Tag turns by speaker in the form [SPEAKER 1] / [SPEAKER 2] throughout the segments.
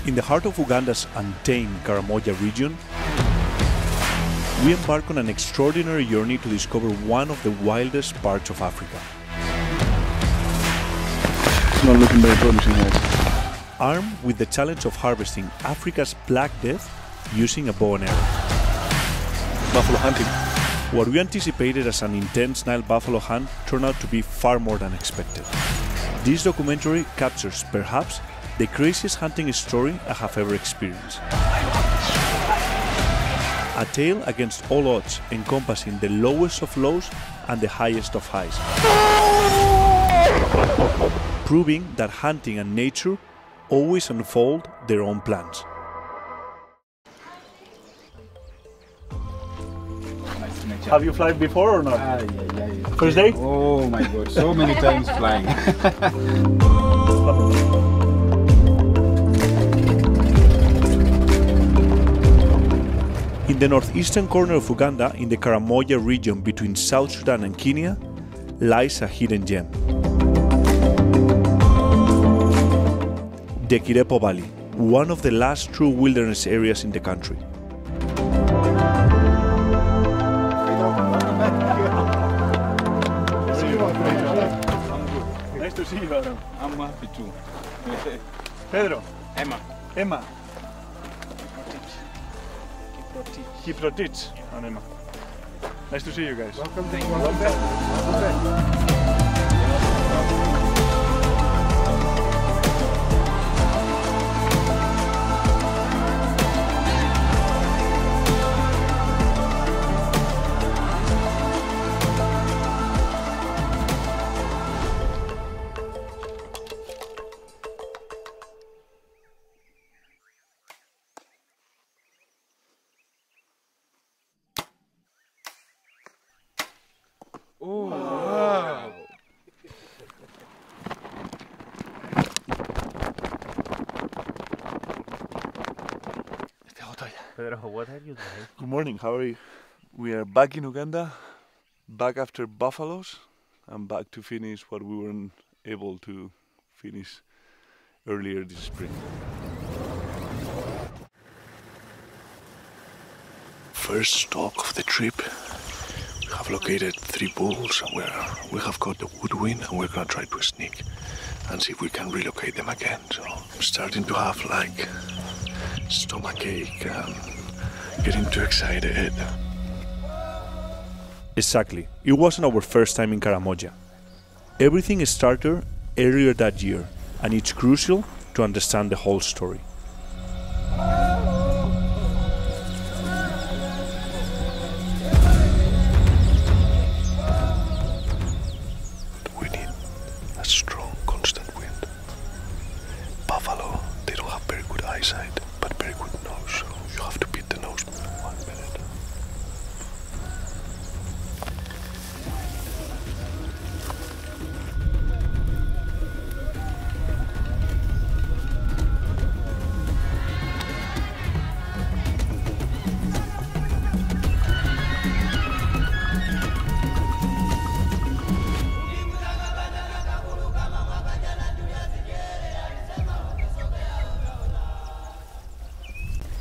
[SPEAKER 1] In the heart of Uganda's untamed Karamoja region, we embark on an extraordinary journey to discover one of the wildest parts of Africa.
[SPEAKER 2] It's not looking very promising, guys.
[SPEAKER 1] Armed with the challenge of harvesting Africa's Black Death using a bow and arrow.
[SPEAKER 2] Buffalo hunting.
[SPEAKER 1] What we anticipated as an intense Nile buffalo hunt turned out to be far more than expected. This documentary captures, perhaps, the craziest hunting story I have ever experienced. A tale against all odds, encompassing the lowest of lows and the highest of highs. Proving that hunting and nature always unfold their own plans. Have you flown before or not?
[SPEAKER 3] Yeah.
[SPEAKER 1] First day?
[SPEAKER 3] Oh my god, so many times flying.
[SPEAKER 1] In the northeastern corner of Uganda, in the Karamoja region between South Sudan and Kenya, lies a hidden gem. The Kirepo Valley, one of the last true wilderness areas in the country.
[SPEAKER 2] Nice to see you, Adam.
[SPEAKER 3] I'm happy too.
[SPEAKER 2] Pedro.
[SPEAKER 3] Emma.
[SPEAKER 2] Emma. Kiprotich. And Emma. Nice to see you guys.
[SPEAKER 3] Welcome, thank you. Oh, wow.
[SPEAKER 1] Pedro, what are you doing?
[SPEAKER 2] Good morning, how are you? We are back in Uganda, back after buffaloes, and back to finish what we weren't able to finish earlier this spring. First stop of the trip. We have located 3 bulls and we have got the woodwind, and we're gonna try to sneak and see if we can relocate them again. So I'm starting to have like stomachache and getting too excited.
[SPEAKER 1] Exactly. It wasn't our first time in Karamoja. Everything started earlier that year, and it's crucial to understand the whole story.
[SPEAKER 2] We need a strong, constant wind. Buffalo, they don't have very good eyesight, but very good nose, so you have to beat the nose 1 minute.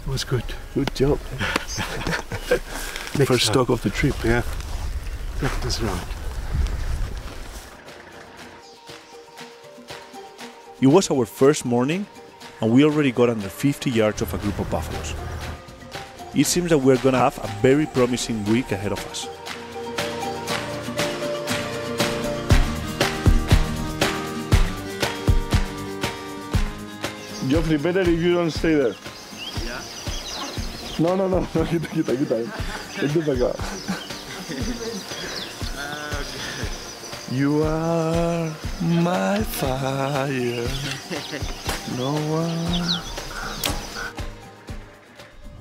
[SPEAKER 4] It was good.
[SPEAKER 2] Good job. First stock of the trip.
[SPEAKER 4] Yeah, that is right.
[SPEAKER 1] It was our first morning, and we already got under 50 yards of a group of buffaloes. It seems that we're gonna have a very promising week ahead of us.
[SPEAKER 2] Geoffrey, better if you don't stay there. No, quita. Vente para acá. You are my fire. No one.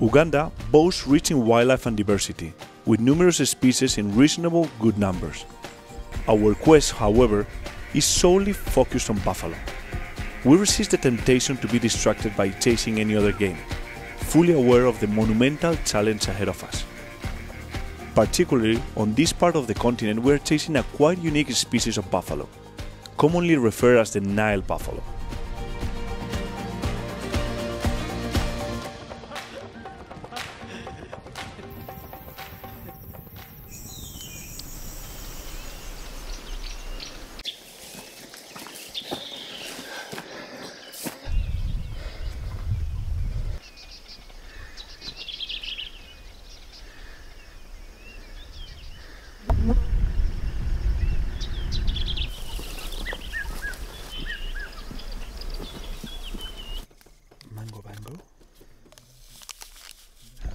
[SPEAKER 1] Uganda boasts rich in wildlife and diversity, with numerous species in reasonable good numbers. Our quest, however, is solely focused on buffalo. We resist the temptation to be distracted by chasing any other game, fully aware of the monumental challenge ahead of us. Particularly on this part of the continent, we are chasing a quite unique species of buffalo, commonly referred as the Nile buffalo.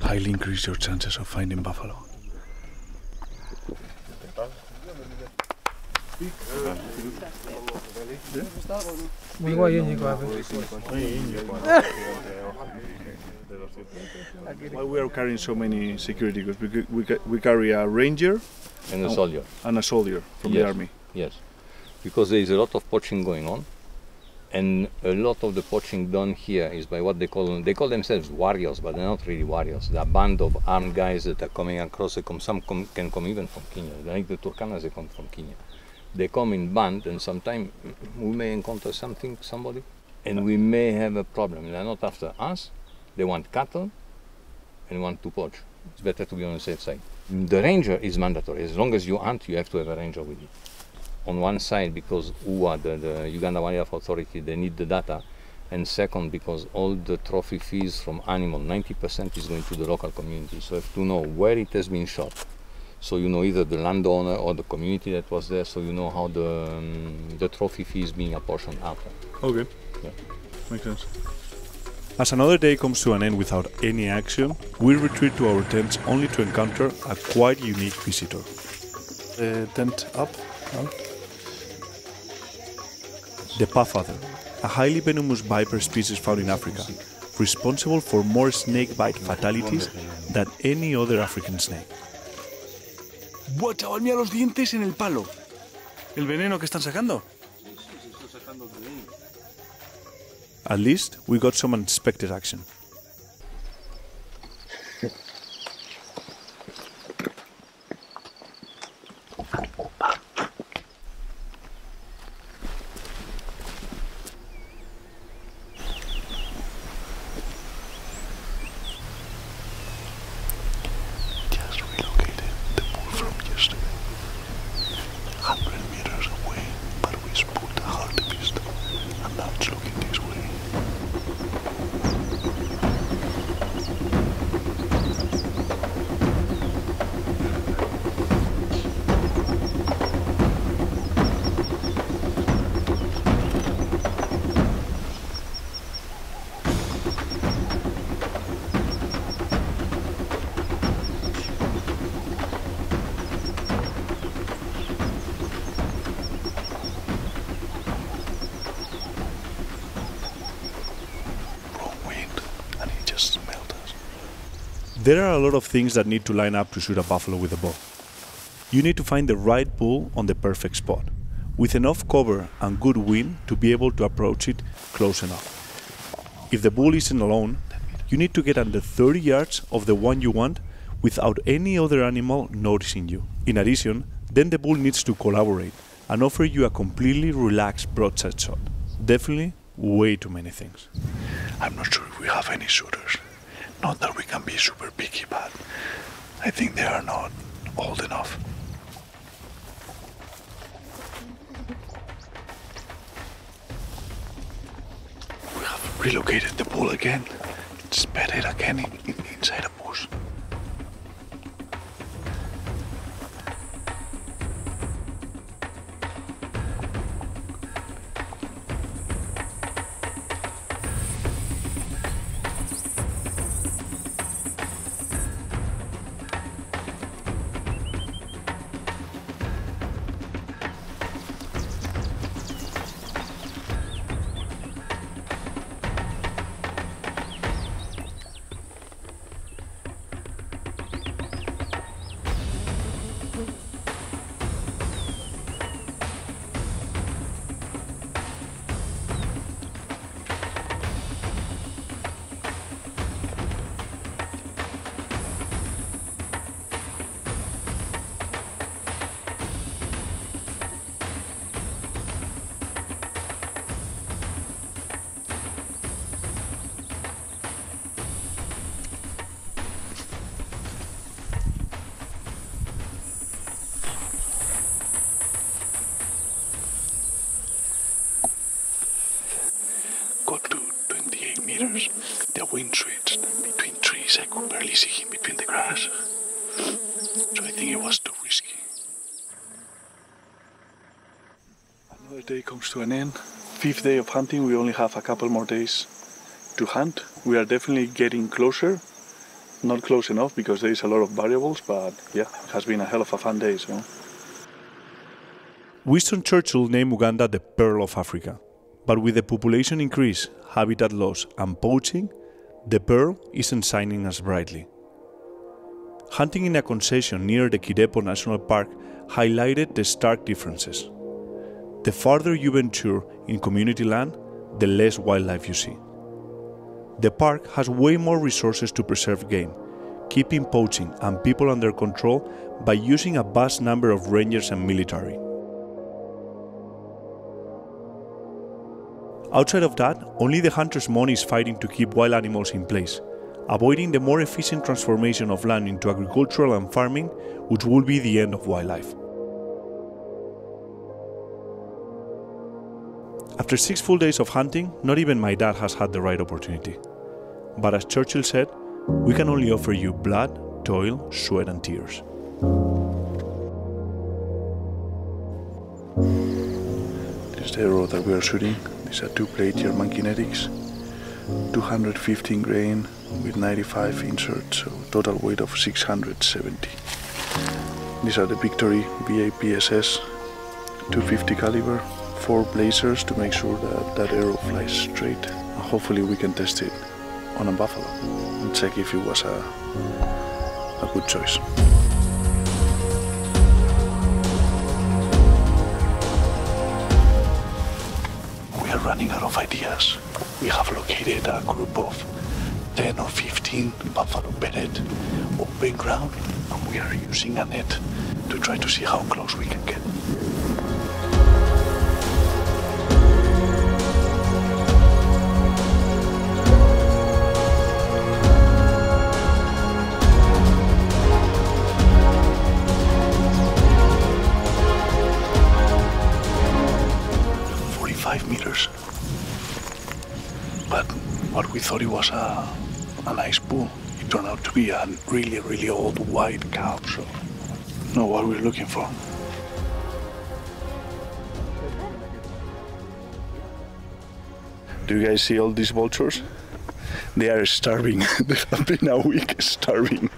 [SPEAKER 1] highly increase your chances of finding buffalo. Why we are carrying so many security? Because we carry a ranger
[SPEAKER 5] And a soldier.
[SPEAKER 1] and a soldier from the
[SPEAKER 5] Yes.
[SPEAKER 1] army.
[SPEAKER 5] Yes, because there is a lot of poaching going on, and a lot of the poaching done here is by what they call themselves warriors, but they're not really warriors. They're a band of armed guys that are coming across. Some can come even from Kenya. Like the Turkanas, they come from Kenya. They come in band, and sometimes we may encounter somebody, and we may have a problem. They're not after us. They want cattle and want to poach. It's better to be on the safe side. The ranger is mandatory. As long as you hunt, you have to have a ranger with you. On one side, because UWA, the Uganda Wildlife Authority, they need the data, and second, because all the trophy fees from animal, 90% is going to the local community. So you have to know where it has been shot. So you know either the landowner or the community that was there, so you know how the trophy fee is being apportioned after.
[SPEAKER 1] Okay.
[SPEAKER 5] Yeah.
[SPEAKER 1] Makes sense. As another day comes to an end without any action, we retreat to our tents only to encounter a quite unique visitor. Tent up. The puffadder, a highly venomous viper species found in Africa, responsible for more snake bite fatalities than any other African snake. ¡Buah, chaval! Mira los dientes en el palo. ¿El veneno que están sacando? At least we got some unexpected action.
[SPEAKER 2] Just relocated the bull from yesterday. 100 meters away, but we spooked a hartebeest, and now it's looking this way.
[SPEAKER 1] There are a lot of things that need to line up to shoot a buffalo with a bow. You need to find the right bull on the perfect spot, with enough cover and good wind to be able to approach it close enough. If the bull isn't alone, you need to get under 30 yards of the one you want without any other animal noticing you. In addition, then the bull needs to collaborate and offer you a completely relaxed broadside shot. Definitely way too many things.
[SPEAKER 2] I'm not sure if we have any shooters. Not that we can be super picky, but I think they are not old enough. We have relocated the bull again. It's bedded again inside a bush. Got to 28 meters. The wind switched between trees. I could barely see him between the grass. So I think it was too risky. Another day comes to an end. 5th day of hunting. We only have a couple more days to hunt. We are definitely getting closer. Not close enough because there is a lot of variables, but yeah, it has been a hell of a fun day. So.
[SPEAKER 1] Winston Churchill named Uganda the Pearl of Africa, but with the population increase, habitat loss and poaching, the pearl isn't shining as brightly. Hunting in a concession near the Kirepo National Park highlighted the stark differences. The farther you venture in community land, the less wildlife you see. The park has way more resources to preserve game, keeping poaching and people under control by using a vast number of rangers and military. Outside of that, only the hunter's money is fighting to keep wild animals in place, avoiding the more efficient transformation of land into agricultural and farming, which will be the end of wildlife. After 6 full days of hunting, not even my dad has had the right opportunity. But as Churchill said, we can only offer you blood, toil, sweat and tears.
[SPEAKER 2] This is the arrow that we are shooting. These are 2-plate German kinetics, 215 grain with 95 inserts, so total weight of 670. These are the Victory VAPSS 250 caliber, 4 blazers to make sure that that arrow flies straight. And hopefully we can test it on a buffalo and check if it was a good choice. We are running out of ideas. We have located a group of 10 or 15 buffalo bedded open ground, and we are using a net to try to see how close we can get. Meters. But what we thought it was a nice bull, it turned out to be a really old white cow, so not what we're looking for. Do you guys see all these vultures? They are starving. They have been a week starving.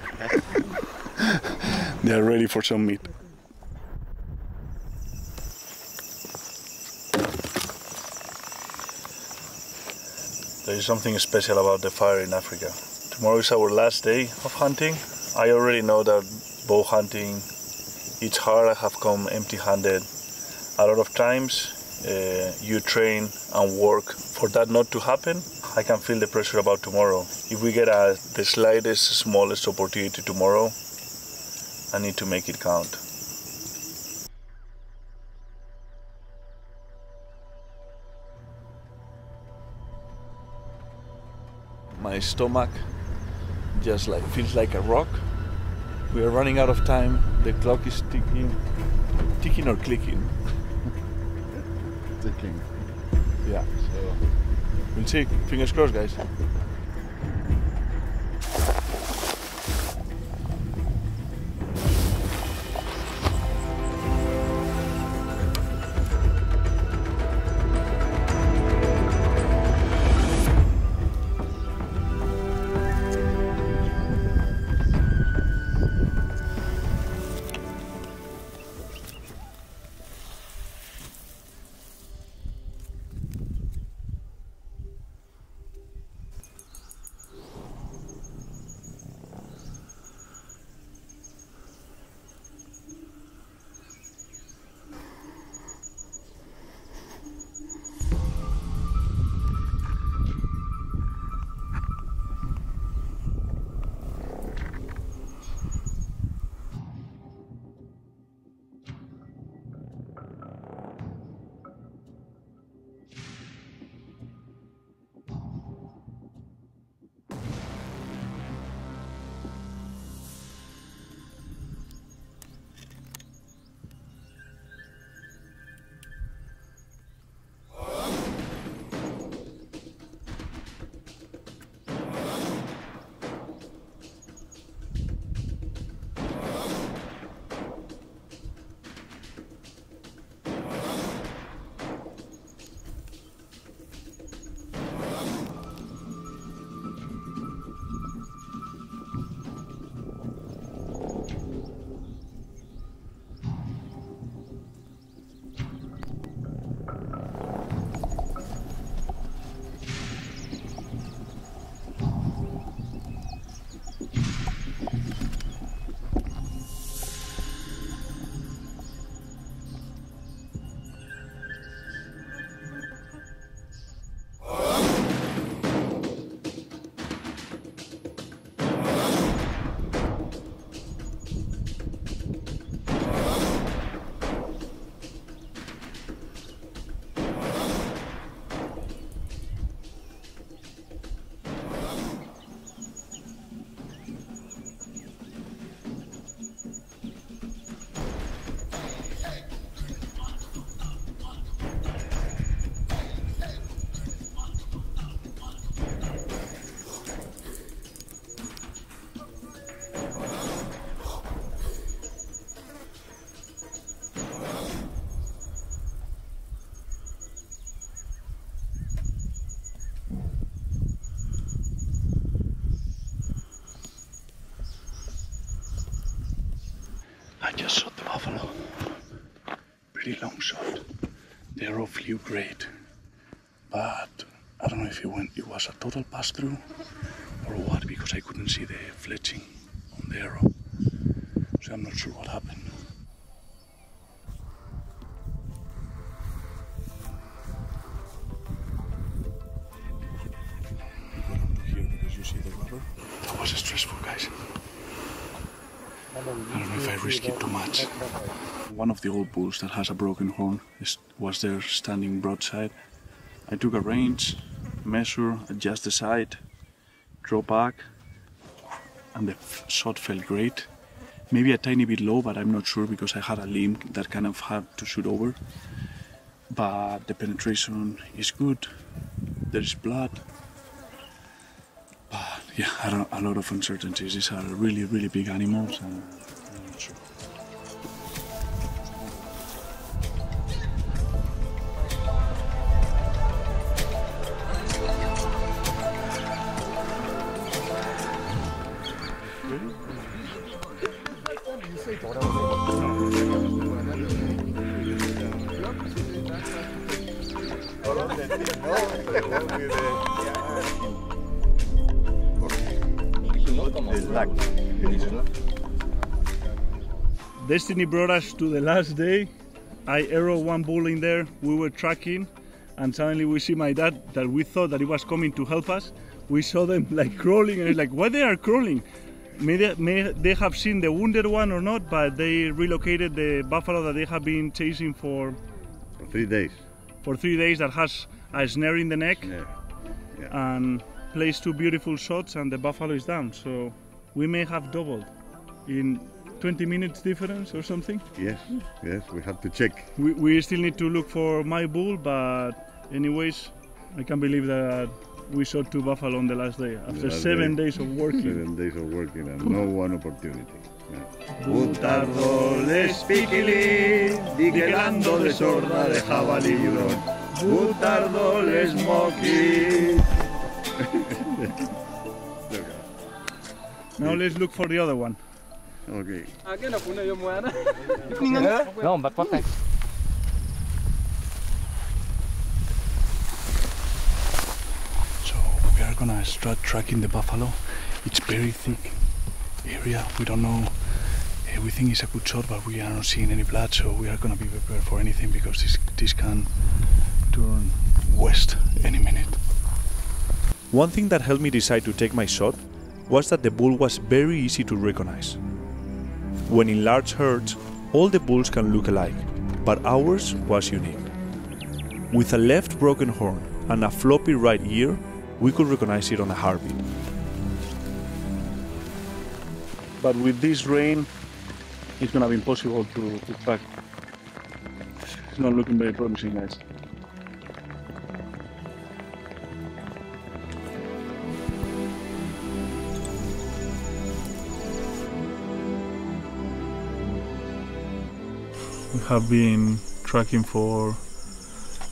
[SPEAKER 2] They are ready for some meat. There is something special about the fire in Africa. Tomorrow is our last day of hunting. I already know that bow hunting, it's hard. I have come empty-handed a lot of times. You train and work for that not to happen. I can feel the pressure about tomorrow. If we get the slightest, smallest opportunity tomorrow, I need to make it count. My stomach just feels like a rock. We are running out of time. The clock is ticking or clicking.
[SPEAKER 3] Ticking.
[SPEAKER 2] Yeah. So we'll see. Fingers crossed, guys. Just shot the buffalo. Pretty long shot. The arrow flew great, but I don't know if it was a total pass-through or what, because I couldn't see the fletching on the arrow. So I'm not sure what happened. That was stressful, guys. I don't know if I risked it too much. One of the old bulls that has a broken horn was there standing broadside. I took a range, measure, adjust the sight, draw back, and the shot felt great. Maybe a tiny bit low, but I'm not sure because I had a limb that kind of had to shoot over. But the penetration is good. There is blood. But yeah, a lot of uncertainties. These are really, really big animals. And I'm not sure.
[SPEAKER 1] Destiny brought us to the last day. I arrowed one bull in there. We were tracking, and suddenly we see my dad that we thought that he was coming to help us. We saw them like crawling, and it's like, why they are crawling? May they have seen the wounded one or not, but they relocated the buffalo that they have been chasing for
[SPEAKER 6] 3 days.
[SPEAKER 1] For 3 days, that has a snare in the neck, and placed 2 beautiful shots, and the buffalo is down. So we may have doubled in 20 minutes difference or something.
[SPEAKER 6] Yes, we have to check.
[SPEAKER 1] We still need to look for my bull, but anyways, I can't believe that we shot 2 buffalo on the last day after 7 days of working.
[SPEAKER 6] 7 days of working and no one opportunity.
[SPEAKER 1] Butardo l'espíquili, diquelando de sorda de jabalí hurón. Butardo l'esmoqui. Now let's look for the other one.
[SPEAKER 6] Okay.
[SPEAKER 5] No, but what I...
[SPEAKER 2] So we are gonna start tracking the buffalo. It's very thick area. We don't know. We think it's a good shot, but we are not seeing any blood. So we are gonna be prepared for anything because this can turn west any minute.
[SPEAKER 1] One thing that helped me decide to take my shot was that the bull was very easy to recognize. When in large herds, all the bulls can look alike, but ours was unique. With a left broken horn and a floppy right ear, we could recognize it on a heartbeat.
[SPEAKER 2] But with this rain, it's gonna be impossible to track. It's not looking very promising, guys. We have been tracking for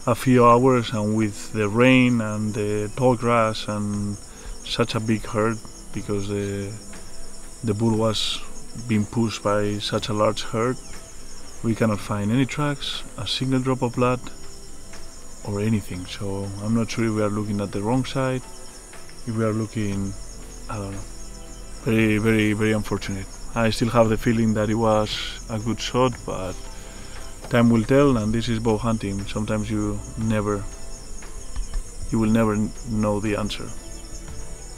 [SPEAKER 2] a few hours, and with the rain and the tall grass and such a big herd, because the bull was being pushed by such a large herd, we cannot find any tracks, a single drop of blood or anything. So I'm not sure if we are looking at the wrong side, if we are looking, I don't know. Very, very, very unfortunate. I still have the feeling that it was a good shot, but time will tell, and this is bow hunting. Sometimes you will never know the answer.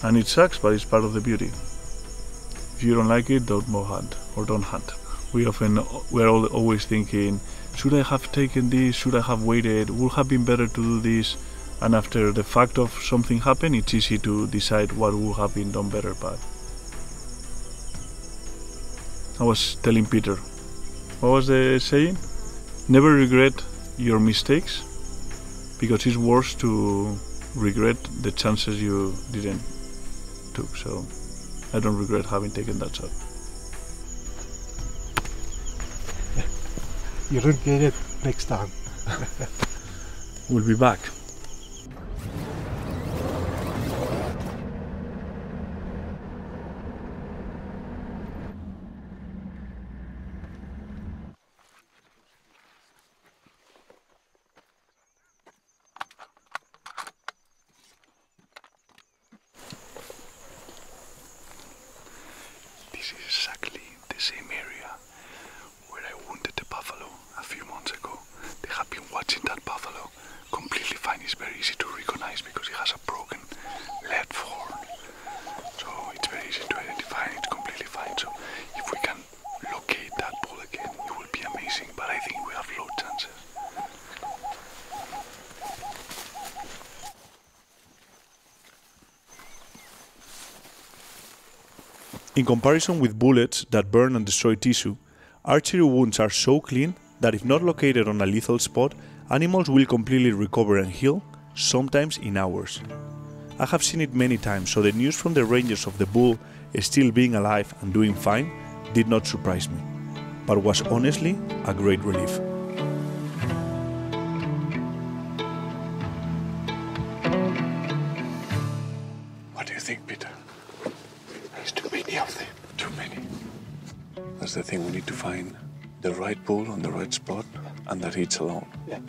[SPEAKER 2] And it sucks, but it's part of the beauty. If you don't like it, don't bow hunt or don't hunt. We're always thinking, should I have taken this? Should I have waited? Would have been better to do this? And after the fact of something happened, it's easy to decide what would have been done better. But I was telling Peter, what was the saying? Never regret your mistakes, because it's worse to regret the chances you didn't took. So I don't regret having taken that shot.
[SPEAKER 4] You don't get it next time.
[SPEAKER 2] We'll be back.
[SPEAKER 1] In comparison with bullets that burn and destroy tissue, archery wounds are so clean that if not located on a lethal spot, animals will completely recover and heal, sometimes in hours. I have seen it many times, so the news from the rangers of the bull still being alive and doing fine did not surprise me, but was honestly a great relief.
[SPEAKER 2] What do you think, Peter? There's too many of them. Too many. That's the thing, we need to find the right bull on the right spot and that eats alone.
[SPEAKER 4] Yeah.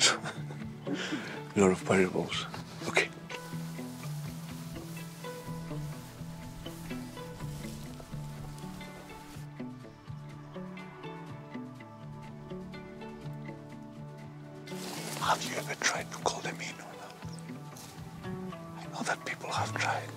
[SPEAKER 2] A lot of variables. Okay. Have you ever tried to call them in or not? I know that people have tried.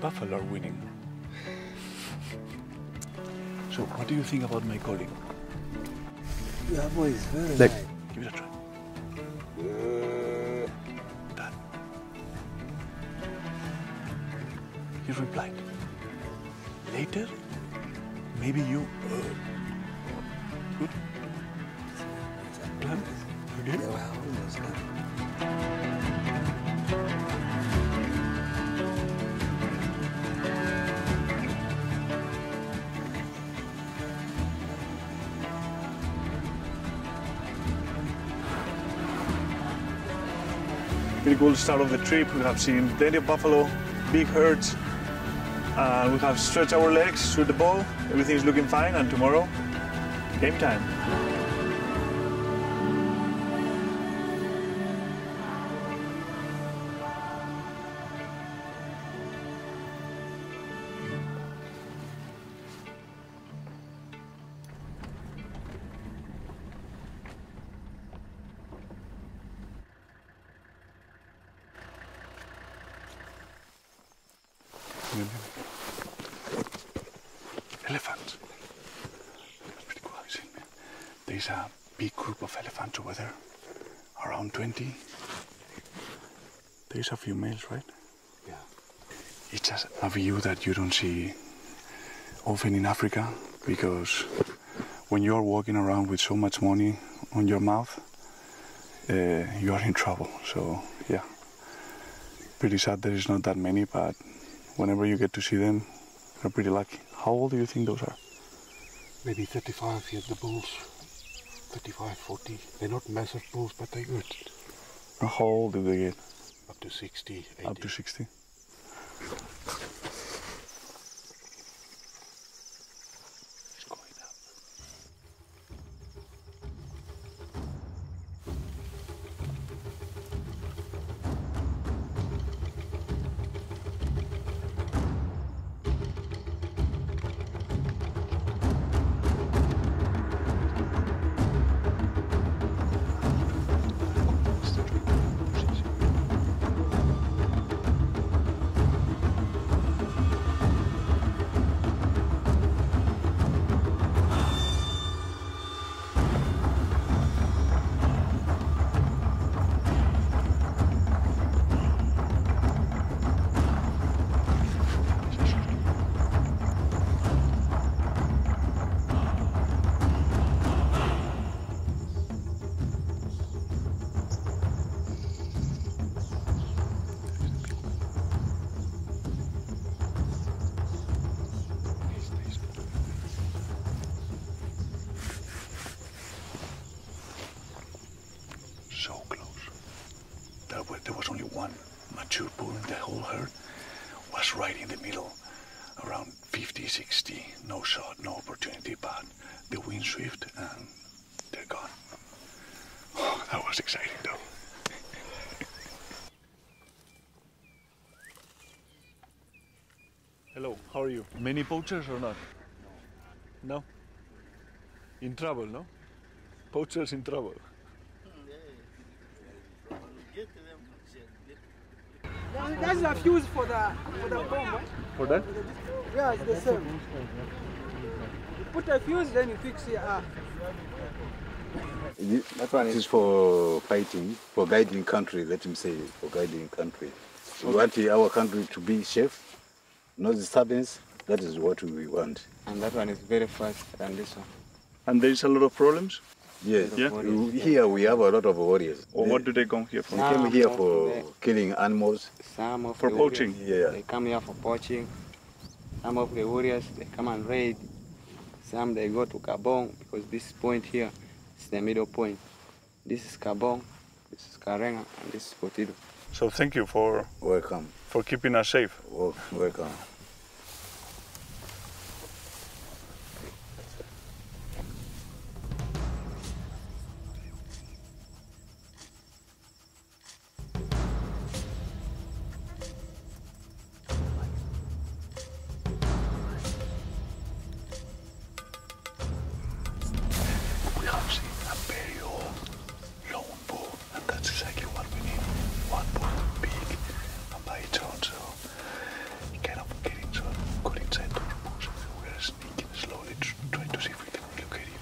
[SPEAKER 2] Buffalo are winning. So, what do you think about my calling?
[SPEAKER 4] That voice is very
[SPEAKER 1] Like-
[SPEAKER 4] nice.
[SPEAKER 2] Give it a try. Done. He replied. Later, maybe you. Good. Done. Again.
[SPEAKER 4] Yeah, well, almost done.
[SPEAKER 1] Pretty cool start of the trip. We have seen plenty of buffalo, big herds. We have stretched our legs, shoot the ball. Everything is looking fine, and tomorrow, game time.
[SPEAKER 2] Elephants. That's pretty cool. Have you seen? There's a big group of elephants over there, around 20. There's a few males, right?
[SPEAKER 4] Yeah.
[SPEAKER 2] It's just a view that you don't see often in Africa, because when you're walking around with so much money on your mouth, you are in trouble. So yeah, pretty sad there is not that many, but whenever you get to see them, you're pretty lucky. How old do you think those are?
[SPEAKER 4] Maybe 35 here, the bulls. 35, 40. They're not massive bulls, but they're good.
[SPEAKER 2] How old do they get?
[SPEAKER 4] Up to 60, 80.
[SPEAKER 2] Up to 60? It's going up. So close. There was only one mature bull in the whole herd. Was right in the middle, around 50, 60. No shot, no opportunity, but the wind swift and they're gone. Oh, that was exciting though.
[SPEAKER 1] Hello, how are you? Many poachers or not? No? In trouble, no? Poachers in trouble.
[SPEAKER 7] That's the fuse for the bomb.
[SPEAKER 1] For that?
[SPEAKER 7] Yeah, it's the same. You put a fuse, then you fix it up.
[SPEAKER 3] That one is for fighting, for guiding country, let him say, for guiding country. We want our country to be safe, no disturbance. That is what we want.
[SPEAKER 8] And that one is very fast than this one.
[SPEAKER 1] And there is a lot of problems?
[SPEAKER 3] Yes.
[SPEAKER 1] Yeah?
[SPEAKER 3] Here we have a lot of warriors.
[SPEAKER 1] Or what do they come here for?
[SPEAKER 3] They came here for killing animals.
[SPEAKER 8] Some of
[SPEAKER 1] For
[SPEAKER 8] the
[SPEAKER 1] poaching?
[SPEAKER 8] warriors,
[SPEAKER 3] Yeah.
[SPEAKER 8] they come here for poaching. Some of the warriors, they come and raid. Some they go to Kabong, because this point here is the middle point. This is Kabong, this is Karenga, and this is Potido.
[SPEAKER 1] So thank you for
[SPEAKER 3] Welcome.
[SPEAKER 1] keeping us safe.
[SPEAKER 3] Welcome.
[SPEAKER 2] We have seen a very old lone bull, and that's exactly what we need. One bull, big, and by its own, so it kind of getting so got inside those bulls. So we are sneaking slowly, trying to see if we can relocate him.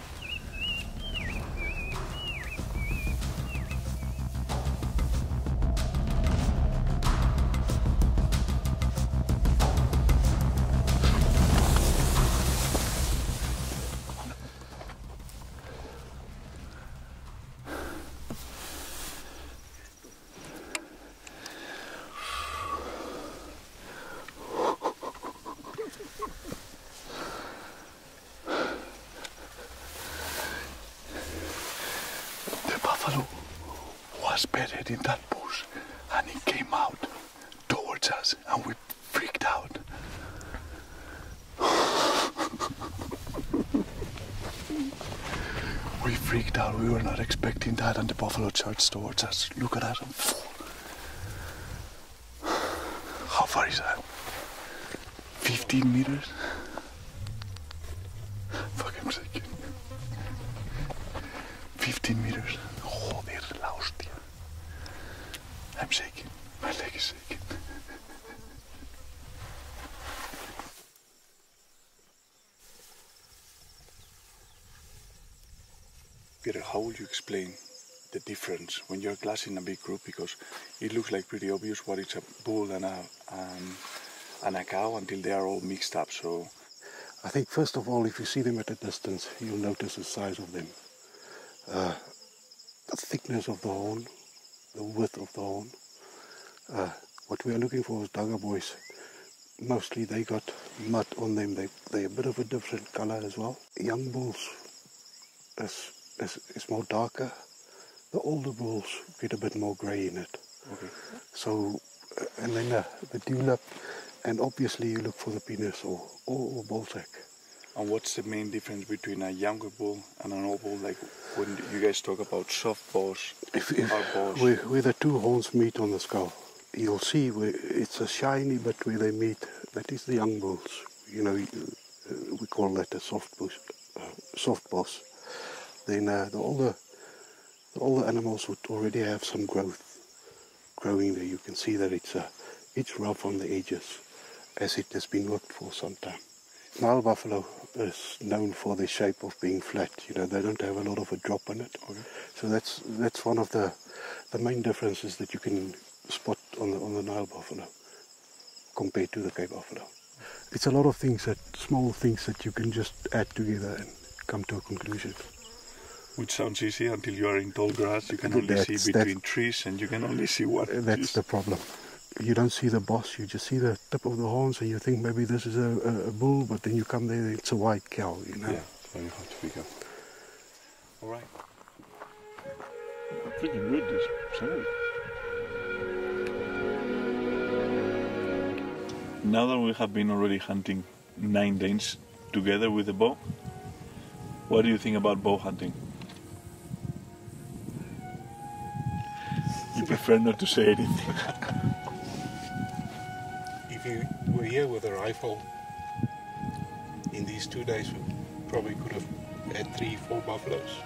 [SPEAKER 2] The buffalo was bedded in that bush, and he came out towards us, and we freaked out. We freaked out. We were not expecting that, and the buffalo charged towards us. Look at us. How far is that? 15 meters? Fucking shaking. 15 meters. Joder, la hostia. I'm shaking. My leg is shaking. Peter, how would you explain the difference when you're glassing a big group? Because it looks like pretty obvious what is a bull and a cow until they are all mixed up. So
[SPEAKER 4] I think first of all, if you see them at a distance, you'll notice the size of them. The thickness of the horn, the width of the horn. What we are looking for is Dagga boys. Mostly they got mud on them. They're a bit of a different color as well. Young bulls is more darker. The older bulls get a bit more grey in it.
[SPEAKER 2] okay.
[SPEAKER 4] So, and then the dewlap, and obviously you look for the penis or ball sack.
[SPEAKER 2] And what's the main difference between a younger bull and an old bull? Like when you guys talk about soft balls, hard balls.
[SPEAKER 4] Where the two horns meet on the skull, you'll see where it's a shiny bit where they meet. That is the young bulls. You know, we call that a soft boss. Then the older animals would already have some growth growing there. You can see that it's rough on the edges, as it has been worked for some time. Nile buffalo is known for the shape of being flat. You know, they don't have a lot of a drop on it.
[SPEAKER 2] Okay.
[SPEAKER 4] So that's one of the main differences that you can spot on the Nile buffalo compared to the Cape buffalo. It's a lot of things, small things that you can just add together and come to a conclusion.
[SPEAKER 2] Which sounds easy until you are in tall grass. You can only see between trees, and you can only see what.
[SPEAKER 4] That's the problem. You don't see the boss, you just see the tip of the horns, and you think maybe this is a bull, but then you come there, it's a white cow, you know.
[SPEAKER 2] Yeah, so you have to figure. All right.
[SPEAKER 1] Pretty good, this scenery. Now that we have been already hunting 9 days together with the bow, what do you think about bow hunting? You prefer not to say anything.
[SPEAKER 4] If you were here with a rifle, in these 2 days we probably could have had 3-4 buffaloes.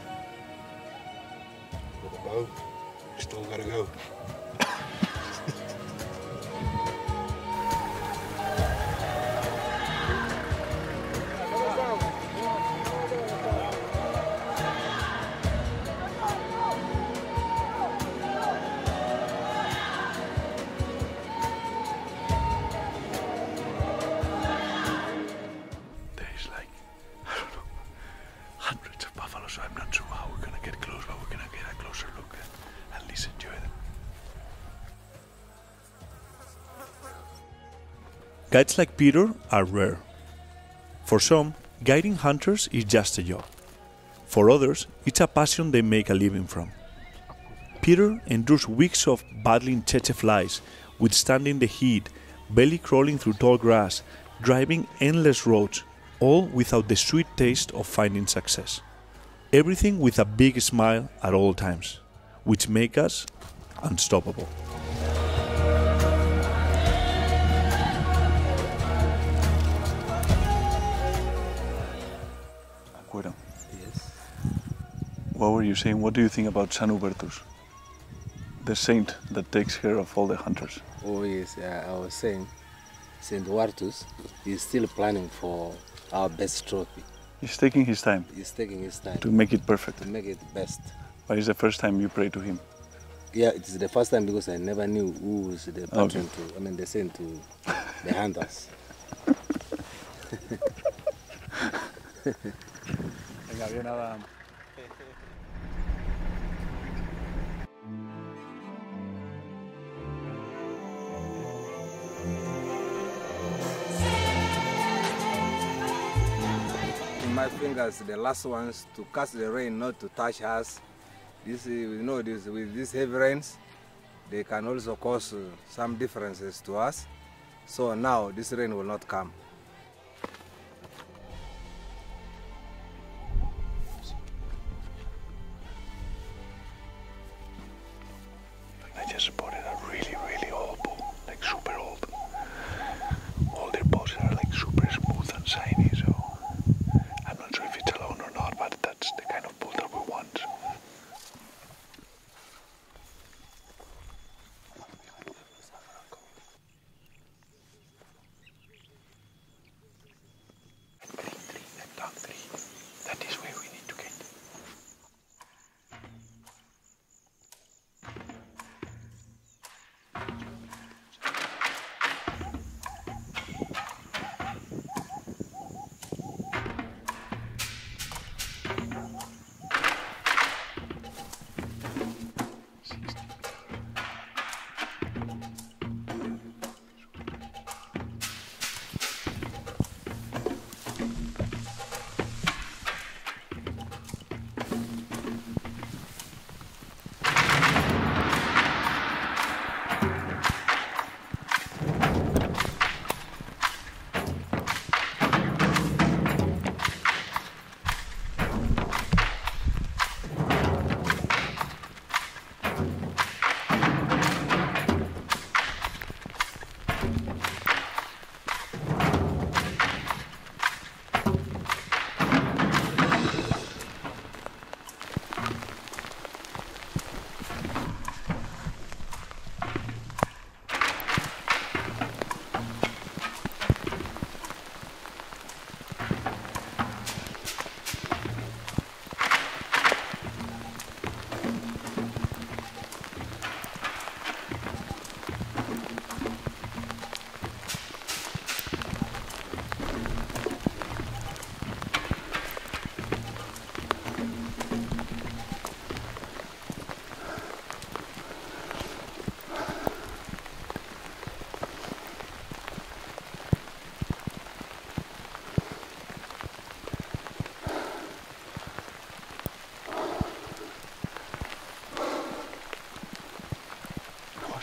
[SPEAKER 4] With a bow, we still gotta go.
[SPEAKER 1] Guides like Peter are rare. For some, guiding hunters is just a job. For others, it's a passion they make a living from. Peter endures weeks of battling tsetse flies, withstanding the heat, belly crawling through tall grass, driving endless roads, all without the sweet taste of finding success. Everything with a big smile at all times, which make us unstoppable. Acuera,
[SPEAKER 9] Yes.
[SPEAKER 1] what were you saying? What do you think about San Hubertus, the saint that takes care of all the hunters?
[SPEAKER 9] Oh yes, I was saying Saint Hubertus is still planning for our best trophy.
[SPEAKER 1] He's taking his time
[SPEAKER 9] He's taking his time
[SPEAKER 1] to make it perfect.
[SPEAKER 9] to make it best.
[SPEAKER 1] But it's the first time you pray to him.
[SPEAKER 9] Yeah, it is the first time because I never knew who was the patron the saint to the hunters.
[SPEAKER 1] Venga, bien, Adam.
[SPEAKER 10] My fingers, the last ones, to catch the rain, not to touch us. This, with these heavy rains, they can also cause some differences to us. So now this rain will not come.
[SPEAKER 2] I just spotted a really, really old bull, like super old. All their bones are like super smooth and shiny, so I'm not sure if it's alone or not, but that's the kind of bull that we want. Down three. That is where we need to get.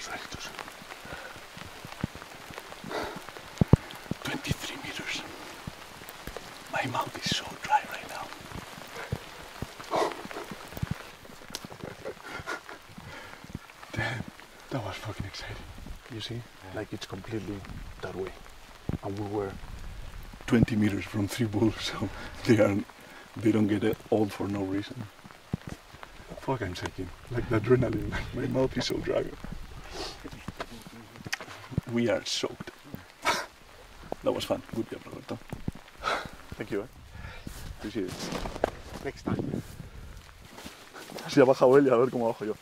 [SPEAKER 2] Ready to shoot. 23 meters. My mouth is so dry right now. Damn, that was fucking exciting. You see? Like it's completely that way. And we were 20 meters from 3 bulls, so they don't get old for no reason. Fuck, I'm shaking. Like the adrenaline. My mouth is so dry. We are soaked. That was fun. Good job, Roberto. Thank you. Appreciate it.
[SPEAKER 4] Next time.
[SPEAKER 1] Si ha bajado él y a ver cómo bajo yo.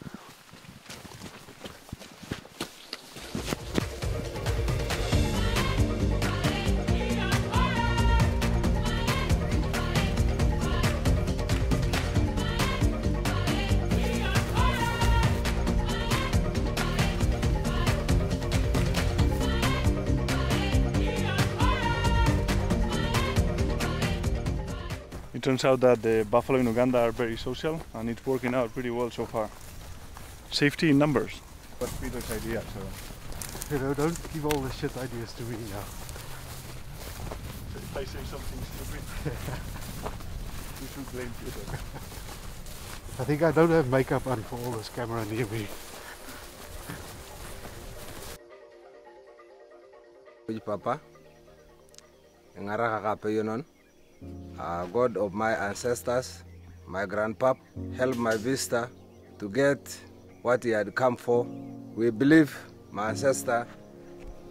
[SPEAKER 1] It turns out that the buffalo in Uganda are very social and it's working out pretty well so far. Safety in numbers. What's Peter's idea? So,
[SPEAKER 4] don't give all the shit ideas to me now.
[SPEAKER 1] if I say something stupid, you should blame Peter.
[SPEAKER 4] I think I don't have makeup on for all this camera near me.
[SPEAKER 10] Papa, God of my ancestors, my grandpap, helped my visitor to get what he had come for. We believe, my ancestor,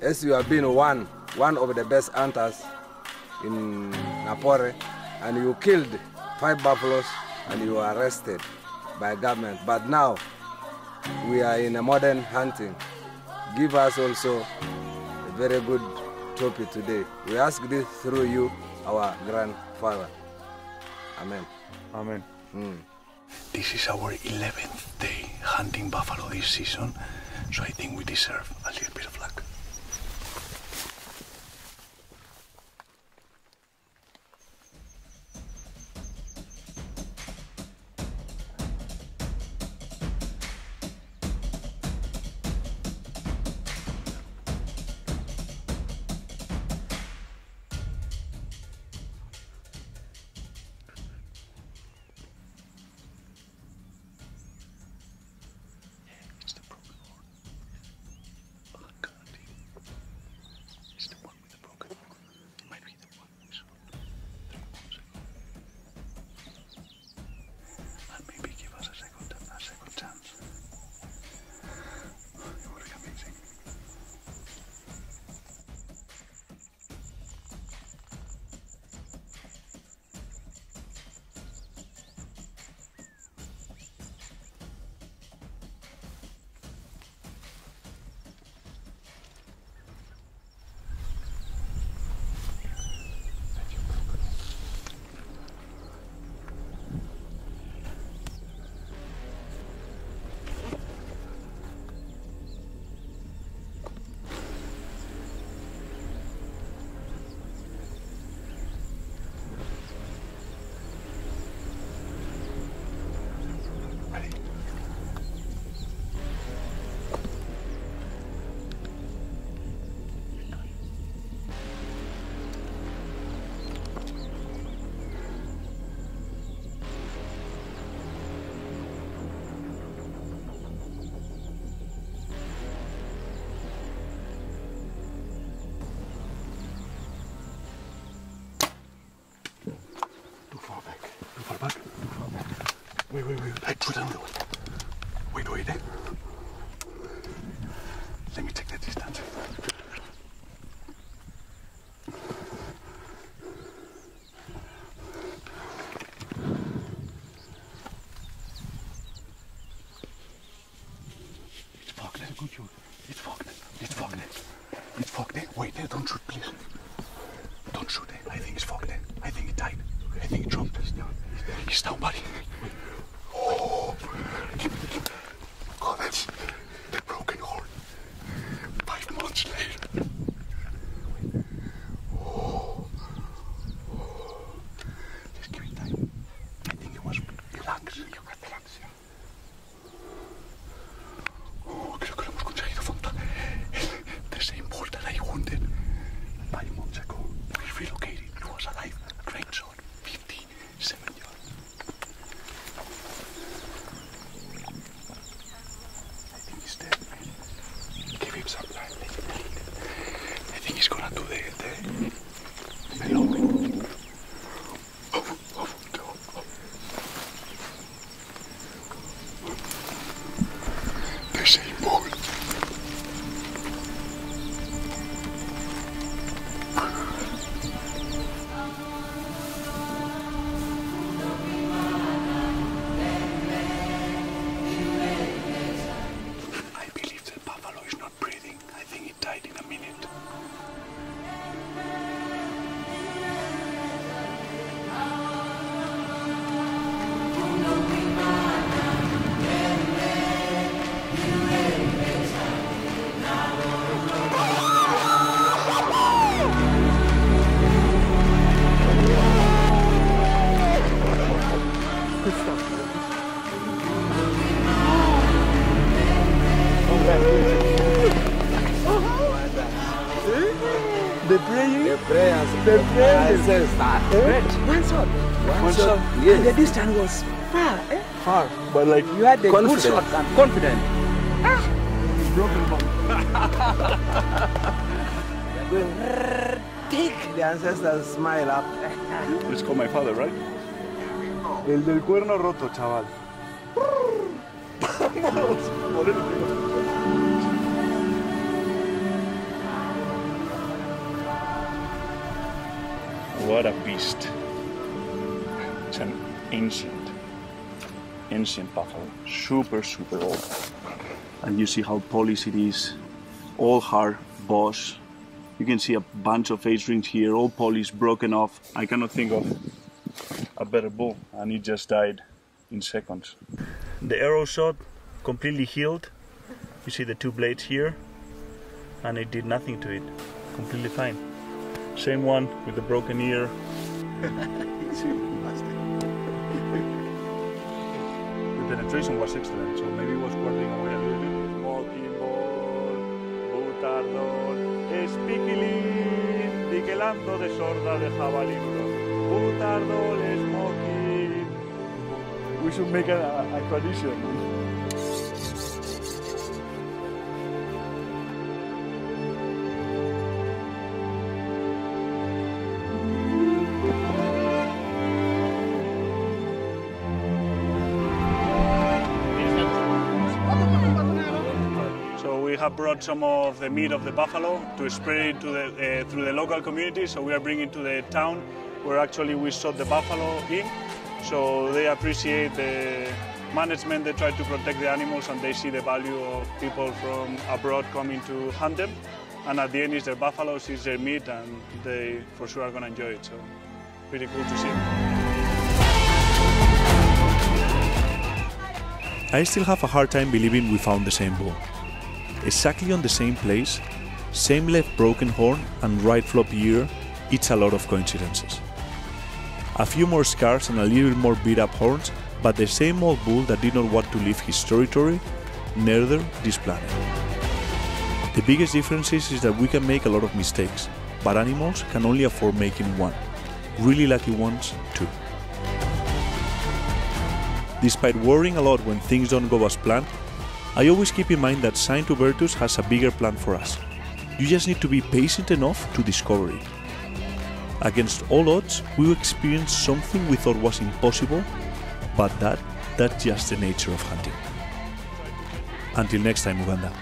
[SPEAKER 10] as you have been one of the best hunters in Napore, and you killed 5 buffaloes and you were arrested by government. But now we are in a modern hunting. Give us also a very good trophy today. We ask this through you, our grandfather. Amen.
[SPEAKER 1] Amen.
[SPEAKER 2] This is our 11th day hunting buffalo this season, so I think we deserve a little bit of luck.
[SPEAKER 4] Wait.
[SPEAKER 2] I put down the way. Wait. Let me take the distance. It's Faulkner. Wait, don't shoot, please. Don't shoot it. I think it's Faulkner. I think it died. I think it dropped. He's down, buddy. Oh, that's the broken horn. 5 months later. Just give it time. I think it was relax. Oh, creo que lo hemos conseguido, Fonta. The same bull that I wounded 5 months ago. We relocated. It was alive. A great shot. 57 yards. I think he's dead. Give him some time. I think he's gonna do the long. The same bull.
[SPEAKER 7] The praying?
[SPEAKER 8] The prayers.
[SPEAKER 7] The prayers.
[SPEAKER 8] One shot.
[SPEAKER 7] One shot?
[SPEAKER 8] Yes.
[SPEAKER 7] The distance was far, eh?
[SPEAKER 8] Far.
[SPEAKER 7] But like, you had the good shot.
[SPEAKER 8] Confident.
[SPEAKER 7] Broken bone. Take the ancestors smile up.
[SPEAKER 1] Let's call my father, right?
[SPEAKER 7] El del cuerno roto, chaval.
[SPEAKER 1] What a beast. It's an ancient buffalo. Super old. And you see how polished it is. All hard, boss. You can see a bunch of age rings here, all polished, broken off. I cannot think of a better bull, and it just died in seconds. The arrow shot completely healed. You see the two blades here, and it did nothing to it. Completely fine. Same one with the broken ear. The penetration was excellent, so maybe it was quartering away a little bit. Smoking ball, butardón, espiquilín, diquelando de sorda de jabalibro. Butardón, smoking. We should make a tradition. We have brought some of the meat of the buffalo to spread it to through the local community. So we are bringing to the town where actually we shot the buffalo in. So they appreciate the management. They try to protect the animals, and they see the value of people from abroad coming to hunt them. And at the end, it's their buffaloes, it's their meat, and they for sure are going to enjoy it. So pretty cool to see. I still have a hard time believing we found the same bull. Exactly on the same place, same left broken horn and right flop ear, it's a lot of coincidences. A few more scars and a little more beat up horns, but the same old bull that did not want to leave his territory, neither this planet. The biggest difference is that we can make a lot of mistakes, but animals can only afford making one. Really lucky ones too. Despite worrying a lot when things don't go as planned, I always keep in mind that Saint Hubertus has a bigger plan for us. You just need to be patient enough to discover it. Against all odds, we will experience something we thought was impossible, but that's just the nature of hunting. Until next time, Uganda.